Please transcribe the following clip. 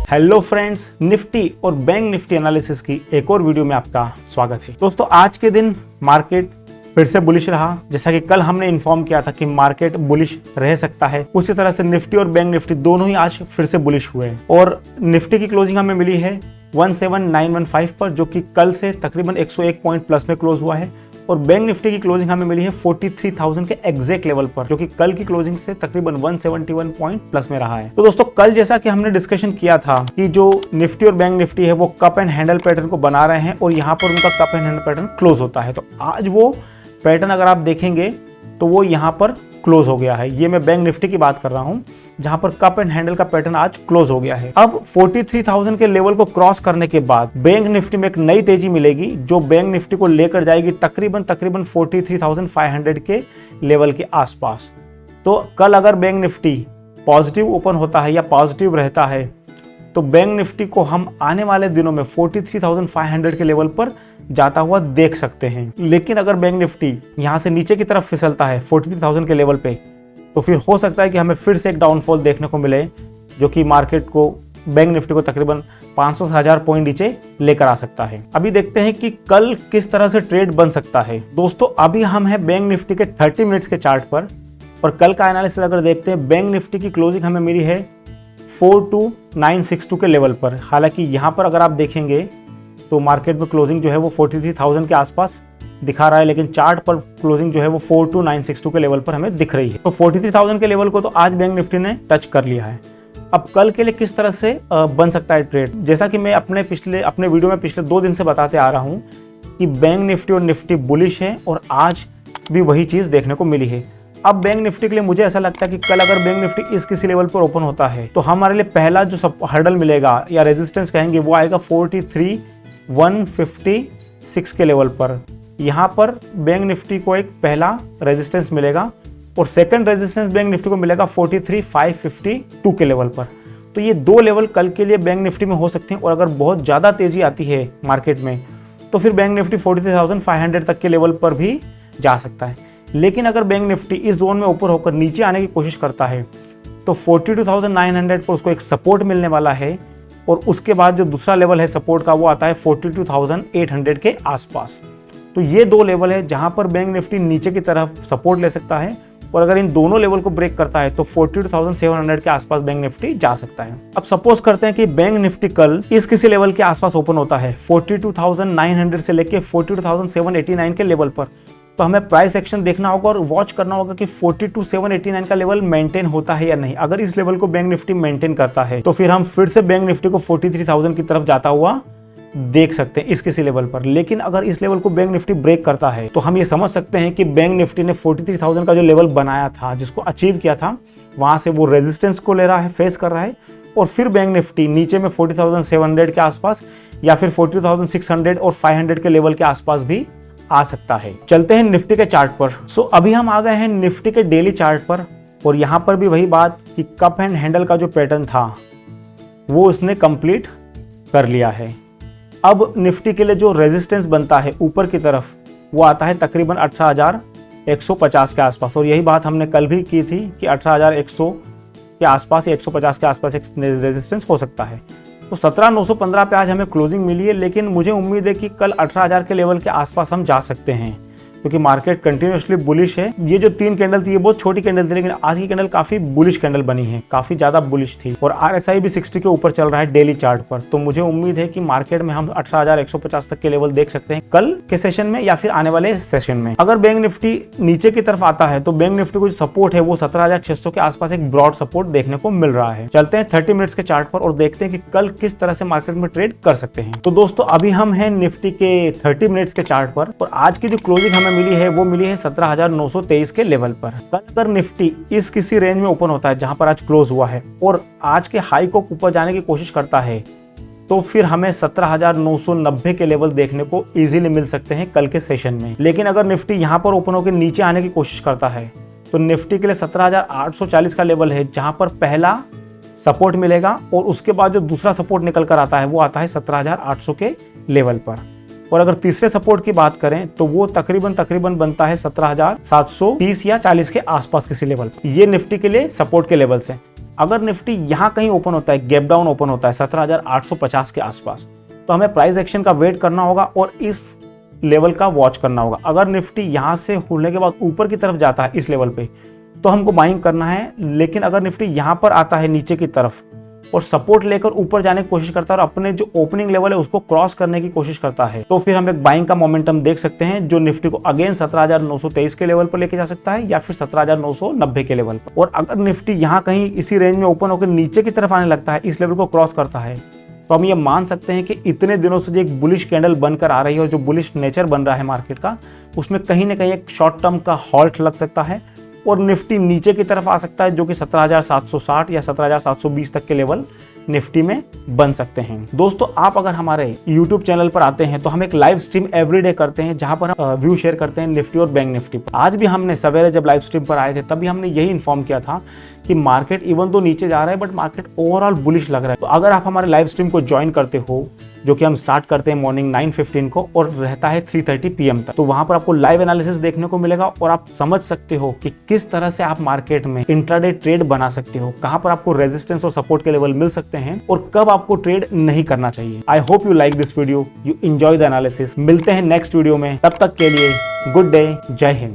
Hello friends, Nifty और bank Nifty analysis की एक और वीडियो में आपका स्वागत है। दोस्तों, आज के दिन मार्केट फिर से बुलिश रहा। जैसा कि कल हमने इन्फॉर्म किया था कि मार्केट बुलिश रह सकता है, उसी तरह से निफ्टी और बैंक निफ्टी दोनों ही आज फिर से बुलिश हुए हैं और निफ्टी की क्लोजिंग हमें मिली है 17915 पर, जो कि कल से तकरीबन 101 पॉइंट प्लस में क्लोज हुआ है। और बैंक निफ्टी की क्लोजिंग हमें मिली है 43,000 के एग्जैक्ट लेवल पर, जो कि कल की क्लोजिंग से तकरीबन 171 पॉइंट प्लस में रहा है। तो दोस्तों, कल जैसा कि हमने डिस्कशन किया था कि जो निफ्टी और बैंक निफ्टी है वो कप एंड हैंडल पैटर्न को बना रहे हैं और यहाँ पर उनका cup and handle pattern close होता है। तो आज वो पैटर्न अगर आप देखेंगे तो वो यहाँ पर क्लोज हो गया है। ये मैं बैंक निफ्टी की बात कर रहा हूँ, जहां पर कप एंड हैंडल का पैटर्न आज क्लोज हो गया है। अब 43,000 के लेवल को क्रॉस करने के बाद बैंक निफ्टी में एक नई तेजी मिलेगी, जो बैंक निफ्टी को लेकर जाएगी तकरीबन 43,500 के लेवल के आसपास। तो कल अगर बैंक निफ्टी पॉजिटिव ओपन होता है या पॉजिटिव रहता है तो बैंक निफ्टी को हम आने वाले दिनों में 43,500 के लेवल पर जाता हुआ देख सकते हैं। लेकिन अगर बैंक निफ्टी यहां से नीचे की तरफ फिसलता है 43,000 के लेवल पे, तो फिर हो सकता है कि हमें फिर से एक डाउनफॉल देखने को मिले, जो कि मार्केट को, बैंक निफ्टी को तकरीबन 500 से 1000 पॉइंट नीचे लेकर आ सकता है। अभी देखते हैं कि कल किस तरह से ट्रेड बन सकता है। दोस्तों, अभी हम हैं बैंक निफ्टी के 30 मिनट्स के चार्ट पर और कल का एनालिसिस अगर देखते हैं, बैंक निफ्टी की क्लोजिंग हमें मिली है 42962 के लेवल पर। हालांकि यहाँ पर अगर आप देखेंगे तो मार्केट में क्लोजिंग जो है वो 43,000 के आसपास दिखा रहा है, लेकिन चार्ट पर क्लोजिंग जो है वो 42962 के लेवल पर हमें दिख रही है। तो 43,000 के लेवल को तो आज बैंक निफ्टी ने टच कर लिया है। अब कल के लिए किस तरह से बन सकता है ट्रेड, जैसा कि मैं अपने वीडियो में पिछले 2 दिन से बताते आ रहा हूँ कि बैंक निफ्टी और निफ्टी बुलिश है और आज भी वही चीज़ देखने को मिली है। अब बैंक निफ्टी के लिए मुझे ऐसा लगता है कि कल अगर बैंक निफ्टी इस किसी लेवल पर ओपन होता है तो हमारे लिए पहला जो हर्डल मिलेगा या रेजिस्टेंस कहेंगे वो आएगा 43,156 के लेवल पर। यहाँ पर बैंक निफ्टी को एक पहला रेजिस्टेंस मिलेगा और सेकंड रेजिस्टेंस बैंक निफ्टी को मिलेगा 43,552 के लेवल पर। तो ये 2 लेवल कल के लिए बैंक निफ्टी में हो सकते हैं और अगर बहुत ज़्यादा तेज़ी आती है मार्केट में तो फिर बैंक निफ्टी 43,500 तक के लेवल पर भी जा सकता है। लेकिन अगर बैंक निफ्टी इस जोन में ऊपर होकर नीचे आने की कोशिश करता है तो 42,900 पर उसको एक सपोर्ट मिलने वाला है और उसके बाद जो दूसरा लेवल है सपोर्ट का वो आता है 42,800 के आसपास। तो ये 2 लेवल है जहां पर बैंक निफ्टी नीचे की तरफ सपोर्ट ले सकता है और अगर इन दोनों लेवल को ब्रेक करता है तो 42,700 के आसपास बैंक निफ्टी जा सकता है। अब सपोज करते हैं कि बैंक निफ्टी कल इस किसी लेवल के आसपास ओपन होता है 42,900 से लेके 42,789 के लेवल पर, तो हमें प्राइस एक्शन देखना होगा और वॉच करना होगा कि 42,789 का लेवल मेंटेन होता है या नहीं। अगर इस लेवल को बैंक निफ्टी मेंटेन करता है तो फिर हम फिर से बैंक निफ्टी को 43,000 की तरफ जाता हुआ देख सकते हैं इस किसी लेवल पर। लेकिन अगर इस लेवल को बैंक निफ्टी ब्रेक करता है तो हम ये समझ सकते हैं कि बैंक निफ्टी ने 43,000 का जो लेवल बनाया था, जिसको अचीव किया था, वहां से वो रेजिस्टेंस को ले रहा है, फेस कर रहा है और फिर बैंक निफ्टी नीचे में 40,700 के आसपास या फिर 42,600 और 500 के लेवल के आसपास भी आ सकता है। चलते हैं निफ्टी के चार्ट पर। अभी हम आ गए हैं निफ्टी के डेली चार्ट पर और यहाँ पर भी वही बात कि कप एंड हैंडल का जो पैटर्न था वो उसने कंप्लीट कर लिया है। अब निफ्टी के लिए जो रेजिस्टेंस बनता है ऊपर की तरफ वो आता है तकरीबन 18,150 के आसपास और यही बात हमने कल भी की थी कि 18,100 के आसपास या 150 के आसपास एक रेजिस्टेंस हो सकता है। तो 17,915 पे आज हमें क्लोजिंग मिली है, लेकिन मुझे उम्मीद है कि कल 18,000 के लेवल के आसपास हम जा सकते हैं क्योंकि मार्केट कंटिन्यूसली बुलिश है। ये जो 3 कैंडल थी ये बहुत छोटी कैंडल थी, लेकिन आज की कैंडल काफी बुलिश कैंडल बनी है, काफी ज्यादा बुलिश थी और RSI भी 60 के ऊपर चल रहा है डेली चार्ट पर। तो मुझे उम्मीद है कि मार्केट में हम 18,150 तक के लेवल देख सकते हैं कल के सेशन में या फिर आने वाले सेशन में। अगर बैंक निफ्टी नीचे की तरफ आता है तो बैंक निफ्टी को जो सपोर्ट है वो 17,600 के आसपास एक ब्रॉड सपोर्ट देखने को मिल रहा है। चलते हैं 30 मिनट्स के चार्ट पर और देखते हैं कि कल किस तरह से मार्केट में ट्रेड कर सकते हैं। तो दोस्तों, अभी हम हैं निफ्टी के 30 मिनट्स के चार्ट पर और आज की जो क्लोजिंग हमें मिली है वो मिली है 17,923 के लेवल पर। कल अगर निफ्टी इस किसी रेंज में ओपन होता है जहां पर आज क्लोज हुआ है और आज के हाई को ऊपर जाने की कोशिश करता है तो फिर हमें 17,990 के लेवल देखने को इजीली मिल सकते हैं कल के सेशन में। लेकिन अगर निफ्टी यहां पर ओपन होकर नीचे आने की कोशिश करता है तो निफ्टी के लिए 17,840 का लेवल है जहां पर पहला सपोर्ट मिलेगा और उसके बाद जो दूसरा सपोर्ट निकल कर आता है वो आता है 17,800 के लेवल पर। और अगर तीसरे सपोर्ट की बात करें तो वो तकरीबन बनता है 17,730 या 40 के आसपास किसी लेवल पर। ये निफ्टी के लिए सपोर्ट के लेवल्स हैं। अगर निफ्टी यहाँ कहीं ओपन होता है, गैप डाउन ओपन होता है 17,850 के आसपास, तो हमें प्राइस एक्शन का वेट करना होगा और इस लेवल का वॉच करना होगा। अगर निफ्टी यहाँ से खुलने के बाद ऊपर की तरफ जाता है इस लेवल पे, तो हमको बाइंग करना है। लेकिन अगर निफ्टी यहाँ पर आता है नीचे की तरफ और सपोर्ट लेकर ऊपर जाने की कोशिश करता है और अपने जो ओपनिंग लेवल है उसको क्रॉस करने की कोशिश करता है, तो फिर हम एक बाइंग का मोमेंटम देख सकते हैं जो निफ्टी को अगेन 17,923 के लेवल पर लेके जा सकता है या फिर 17,990 के लेवल पर। और अगर निफ्टी यहाँ कहीं इसी रेंज में ओपन होकर नीचे की तरफ आने लगता है, इस लेवल को क्रॉस करता है, तो हम ये मान सकते हैं कि इतने दिनों से जो एक बुलिश कैंडल बनकर आ रही है और जो बुलिश नेचर बन रहा है मार्केट का, उसमें कहीं ना कहीं एक शॉर्ट टर्म का हॉल्ट लग सकता है और निफ्टी नीचे की तरफ आ सकता है, जो कि 17,760 या 17,720 तक के लेवल निफ्टी में बन सकते हैं। दोस्तों, आप अगर हमारे YouTube चैनल पर आते हैं तो हम एक लाइव स्ट्रीम एवरीडे करते हैं जहां पर हम व्यू शेयर करते हैं निफ्टी और बैंक निफ्टी पर। आज भी हमने सवेरे जब लाइव स्ट्रीम पर आए थे तभी हमने यही इन्फॉर्म किया था कि मार्केट इवन तो नीचे जा रहा है बट मार्केट ओवरऑल बुलिश लग रहा है। तो अगर आप हमारे लाइव स्ट्रीम को ज्वाइन करते हो, जो कि हम स्टार्ट करते हैं मॉर्निंग 9:15 को और रहता है 3:30 PM तक, तो वहां पर आपको लाइव एनालिसिस देखने को मिलेगा और आप समझ सकते हो कि किस तरह से आप मार्केट में इंट्राडे ट्रेड बना सकते हो, कहां पर आपको रेजिस्टेंस और सपोर्ट के लेवल मिल सकते हैं और कब आपको ट्रेड नहीं करना चाहिए। I hope you like this video, you enjoy the analysis. मिलते हैं नेक्स्ट वीडियो में, तब तक के लिए गुड डे, जय हिंद।